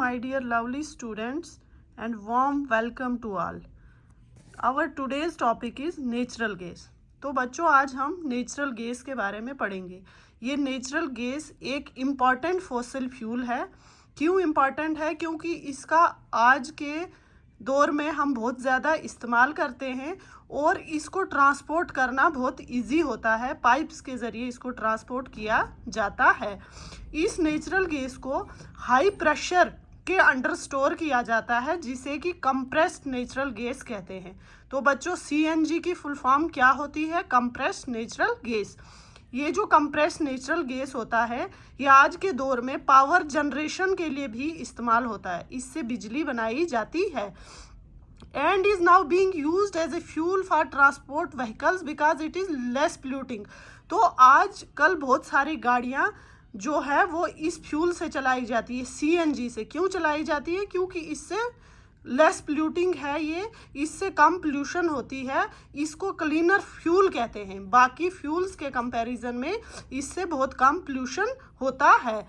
my dear lovely students, and warm welcome to all. Our today's topic is natural gas. तो बच्चों आज हम natural gas के बारे में पढ़ेंगे। ये नेचुरल गैस एक इम्पॉर्टेंट फॉसिल फ्यूल है। क्यों इम्पॉर्टेंट है? क्योंकि इसका आज के दौर में हम बहुत ज़्यादा इस्तेमाल करते हैं और इसको ट्रांसपोर्ट करना बहुत इजी होता है। पाइप्स के ज़रिए इसको ट्रांसपोर्ट किया जाता है। इस नेचुरल गैस को हाई प्रेशर के अंडर स्टोर किया जाता है, जिसे कि कंप्रेस्ड नेचुरल गैस कहते हैं। तो बच्चों सीएनजी की फुल फॉर्म क्या होती है? Compressed natural gas. ये जो कंप्रेस्ड नेचुरल गैस होता है ये आज के दौर में पावर जनरेशन के लिए भी इस्तेमाल होता है। इससे बिजली बनाई जाती है and is now being used as a fuel for transport vehicles because it is less polluting. तो आज कल बहुत सारी गाड़ियां जो है वो इस फ्यूल से चलाई जाती है, सीएनजी से। क्यों चलाई जाती है? क्योंकि इससे लेस पोल्यूटिंग है, ये इससे कम पोल्यूशन होती है। इसको क्लीनर फ्यूल कहते हैं। बाकी फ्यूल्स के कंपैरिजन में इससे बहुत कम पोल्यूशन होता है।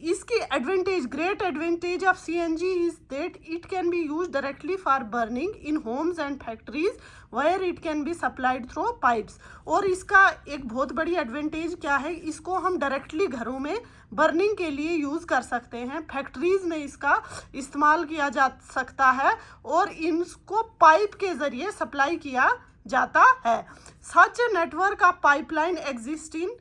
इसकी advantage, great advantage of CNG is that it can be use directly for burning in homes and factories where it can be supplied through pipes. और इसका एक बहुत बड़ी एडवांटेज क्या है? इसको हम डायरेक्टली घरों में बर्निंग के लिए यूज़ कर सकते हैं। फैक्ट्रीज में इसका इस्तेमाल किया जा सकता है और इनको पाइप के ज़रिए सप्लाई किया जाता है। Such a network of pipeline exist in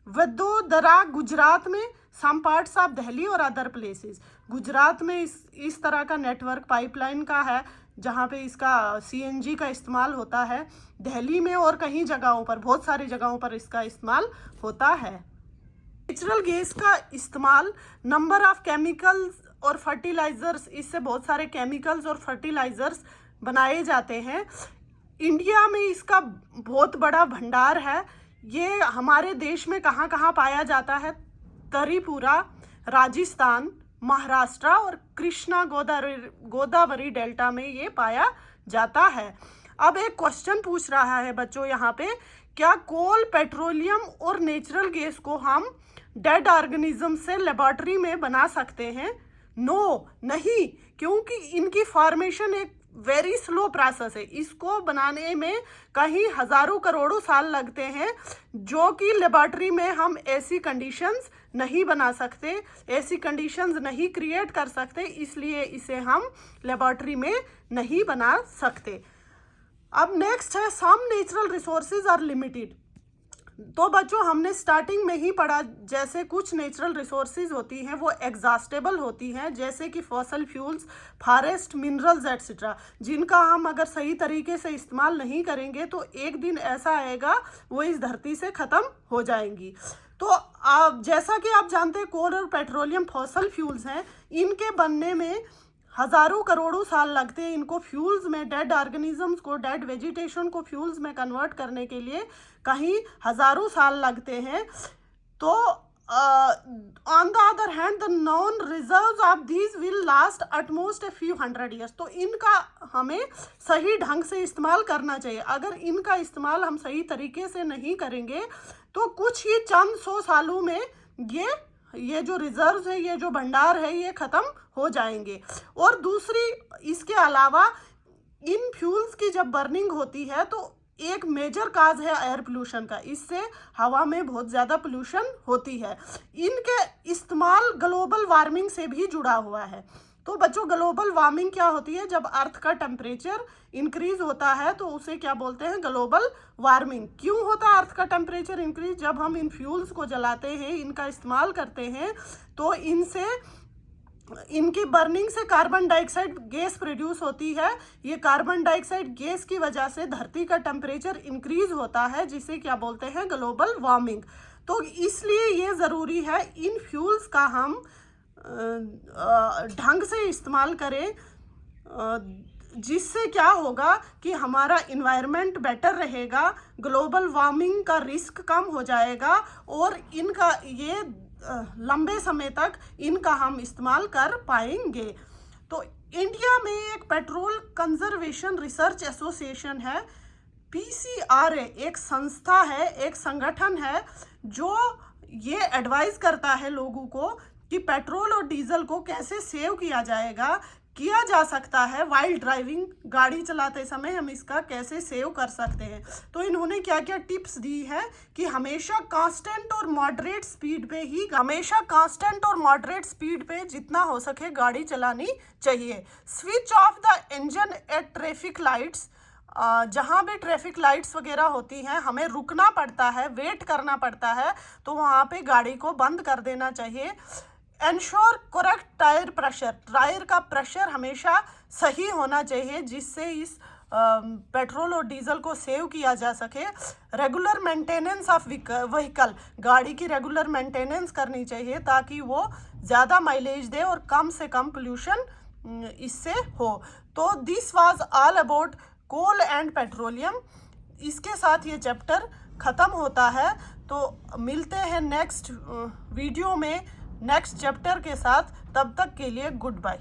Vadodara Gujarat में, सम पार्ट्स ऑफ दिल्ली और अदर प्लेसेस। गुजरात में इस तरह का नेटवर्क पाइपलाइन का है जहाँ पे इसका सीएनजी का इस्तेमाल होता है। दिल्ली में और कहीं जगहों पर, बहुत सारी जगहों पर इसका इस्तेमाल होता है। नेचुरल गैस का इस्तेमाल नंबर ऑफ केमिकल्स और फर्टिलाइजर्स, इससे बहुत सारे केमिकल्स और फर्टिलाइजर्स बनाए जाते हैं। इंडिया में इसका बहुत बड़ा भंडार है। ये हमारे देश में कहाँ कहाँ पाया जाता है? त्रिपुरा, राजस्थान, महाराष्ट्र और कृष्णा गोदावरी डेल्टा में ये पाया जाता है। अब एक क्वेश्चन पूछ रहा है बच्चों यहाँ पे, क्या कोल, पेट्रोलियम और नेचुरल गैस को हम डेड ऑर्गेनिज्म से लेबोरेटरी में बना सकते हैं? नो, नहीं, क्योंकि इनकी फॉर्मेशन एक वेरी स्लो प्रोसेस है। इसको बनाने में कहीं हजारों करोड़ों साल लगते हैं, जो कि लेबोरेटरी में हम ऐसी कंडीशंस नहीं बना सकते, ऐसी कंडीशंस नहीं क्रिएट कर सकते, इसलिए इसे हम लेबोरेटरी में नहीं बना सकते। अब नेक्स्ट है some natural resources are limited. तो बच्चों हमने स्टार्टिंग में ही पढ़ा, जैसे कुछ नेचुरल रिसोर्सेज होती हैं वो एग्जॉस्टेबल होती हैं, जैसे कि fossil fuels, forest, minerals etcetera, जिनका हम अगर सही तरीके से इस्तेमाल नहीं करेंगे तो एक दिन ऐसा आएगा वो इस धरती से ख़त्म हो जाएंगी। तो जैसा कि आप जानते हैं कोल और पेट्रोलियम फॉसल फ्यूल्स हैं, इनके बनने में हजारों करोड़ों साल लगते हैं। इनको फ्यूल्स में, डेड ऑर्गेनिजम्स को, डेड वेजिटेशन को फ्यूल्स में कन्वर्ट करने के लिए कहीं हजारों साल लगते हैं। तो on the other hand the known reserves of these will last at most a few 100 years. तो इनका हमें सही ढंग से इस्तेमाल करना चाहिए। अगर इनका इस्तेमाल हम सही तरीके से नहीं करेंगे तो कुछ ही चंद 100 सालों में ये जो रिजर्व्स है, ये जो भंडार है, ये ख़त्म हो जाएंगे। और दूसरी, इसके अलावा इन फ्यूल्स की जब बर्निंग होती है तो एक मेजर काज है एयर पोल्यूशन का। इससे हवा में बहुत ज़्यादा पोल्यूशन होती है। इनके इस्तेमाल ग्लोबल वार्मिंग से भी जुड़ा हुआ है। तो बच्चों ग्लोबल वार्मिंग क्या होती है? जब अर्थ का टेम्परेचर इंक्रीज होता है तो उसे क्या बोलते हैं? Global warming. क्यों होता है अर्थ का टेम्परेचर इंक्रीज? जब हम इन फ्यूल्स को जलाते हैं, इनका इस्तेमाल करते हैं, तो इनकी बर्निंग से कार्बन डाइऑक्साइड गैस प्रोड्यूस होती है। ये कार्बन डाइऑक्साइड गैस की वजह से धरती का टेम्परेचर इंक्रीज होता है, जिसे क्या बोलते हैं? Global warming. तो इसलिए ये ज़रूरी है इन फ्यूल्स का हम ढंग से इस्तेमाल करें, जिससे क्या होगा कि हमारा इन्वायरमेंट बेटर रहेगा, ग्लोबल वार्मिंग का रिस्क कम हो जाएगा और इनका ये लंबे समय तक इनका हम इस्तेमाल कर पाएंगे। तो इंडिया में एक पेट्रोल कंजर्वेशन रिसर्च एसोसिएशन है, पीसीआरए, एक संस्था है, एक संगठन है जो ये एडवाइस करता है लोगों को कि पेट्रोल और डीजल को कैसे सेव किया जा सकता है वाइल ड्राइविंग, गाड़ी चलाते समय हम इसका कैसे सेव कर सकते हैं। तो इन्होंने क्या क्या टिप्स दी है कि हमेशा कांस्टेंट और मॉडरेट स्पीड पे जितना हो सके गाड़ी चलानी चाहिए। Switch off the engine at traffic lights, जहाँ भी ट्रैफिक लाइट्स वगैरह होती हैं हमें रुकना पड़ता है, वेट करना पड़ता है, तो वहाँ पे गाड़ी को बंद कर देना चाहिए। Ensure correct tyre pressure, tyre का प्रेशर हमेशा सही होना चाहिए जिससे इस पेट्रोल और डीजल को सेव किया जा सके। रेगुलर मेंटेनेंस ऑफ व्हीकल, गाड़ी की रेगुलर मेंटेनेंस करनी चाहिए ताकि वो ज़्यादा माइलेज दे और कम से कम पोल्यूशन इससे हो। तो this was all about coal and petroleum. इसके साथ ये चैप्टर ख़त्म होता है। तो मिलते हैं नेक्स्ट वीडियो में नेक्स्ट चैप्टर के साथ। तब तक के लिए गुड बाय।